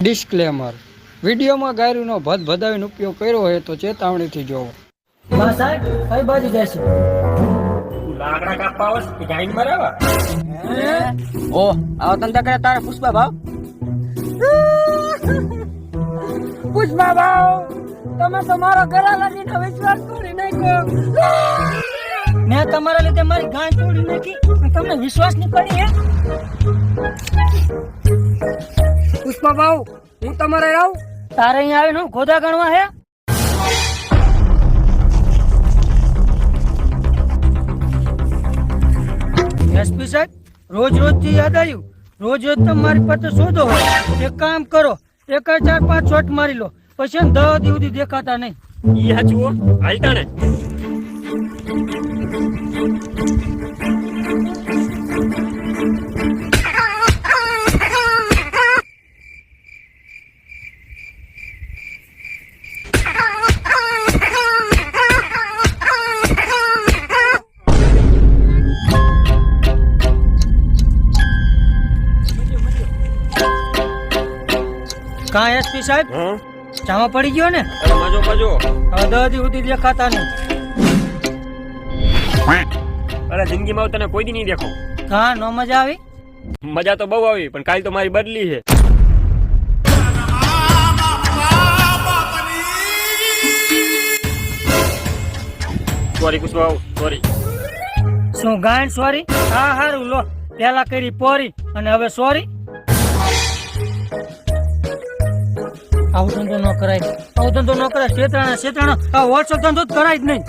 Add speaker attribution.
Speaker 1: Disclaimer વિડીયોમાં ગાયરુનો ભદભદાવીનો ઉપયોગ કર્યો હોય તો ચેતવણીથી જોવો.
Speaker 2: બા સાહેબ કઈ બાજુ જશે?
Speaker 3: લાકડા કાપવા આવસ કે ગાઈન મરાવા?
Speaker 2: ઓ આવો તંતા કરે તારે પુષ્પા ભાવ. પુષ્પા ભાવ તમે તમારો ઘરા લાગીને વિશ્વાસ તોડી નાખ્યો. મેં તમારા લીધે મારી ગાય તોડી નાખી, તમને વિશ્વાસ નહીં પડી હે? પુષ્પા ભાવ હું તમારે આવું? તારે અહીંયા આવીને હું ખોદા ગણવા હે? એસપી સાહેબ રોજ રોજ થી યાદ આવ્યું, રોજ રોજ તમે મારી પાસે શોધો હોય. એક કામ કરો, એક 4-5 શોટ મારી લો, પછી 10 દી સુધી દેખાતા નહીં.
Speaker 3: ઈ હાચુઓ હાલતા ને.
Speaker 2: કા એસપી સાહેબ જામા પડી ગયો ને?
Speaker 3: મજો મજો.
Speaker 2: હવે 10 દી સુધી દેખાતા નહીં.
Speaker 3: અરે જિંદગીમાં તને કોઈ દી નહીં દેખો.
Speaker 2: કા નો મજા આવી?
Speaker 3: મજા તો બહુ આવી, પણ કાલ તો મારી બદલી છે. Sorry Pushpa, sorry.
Speaker 2: શું ગાયન સોરી? હા હારું લો, પેલા કરી પોરી અને હવે સોરી. આવું ધંધો ન કરાય, આવું ધંધો ન કરાય. શેતાણા આ વોટ્સઅપ ધંધો જ કરાય જ નહીં.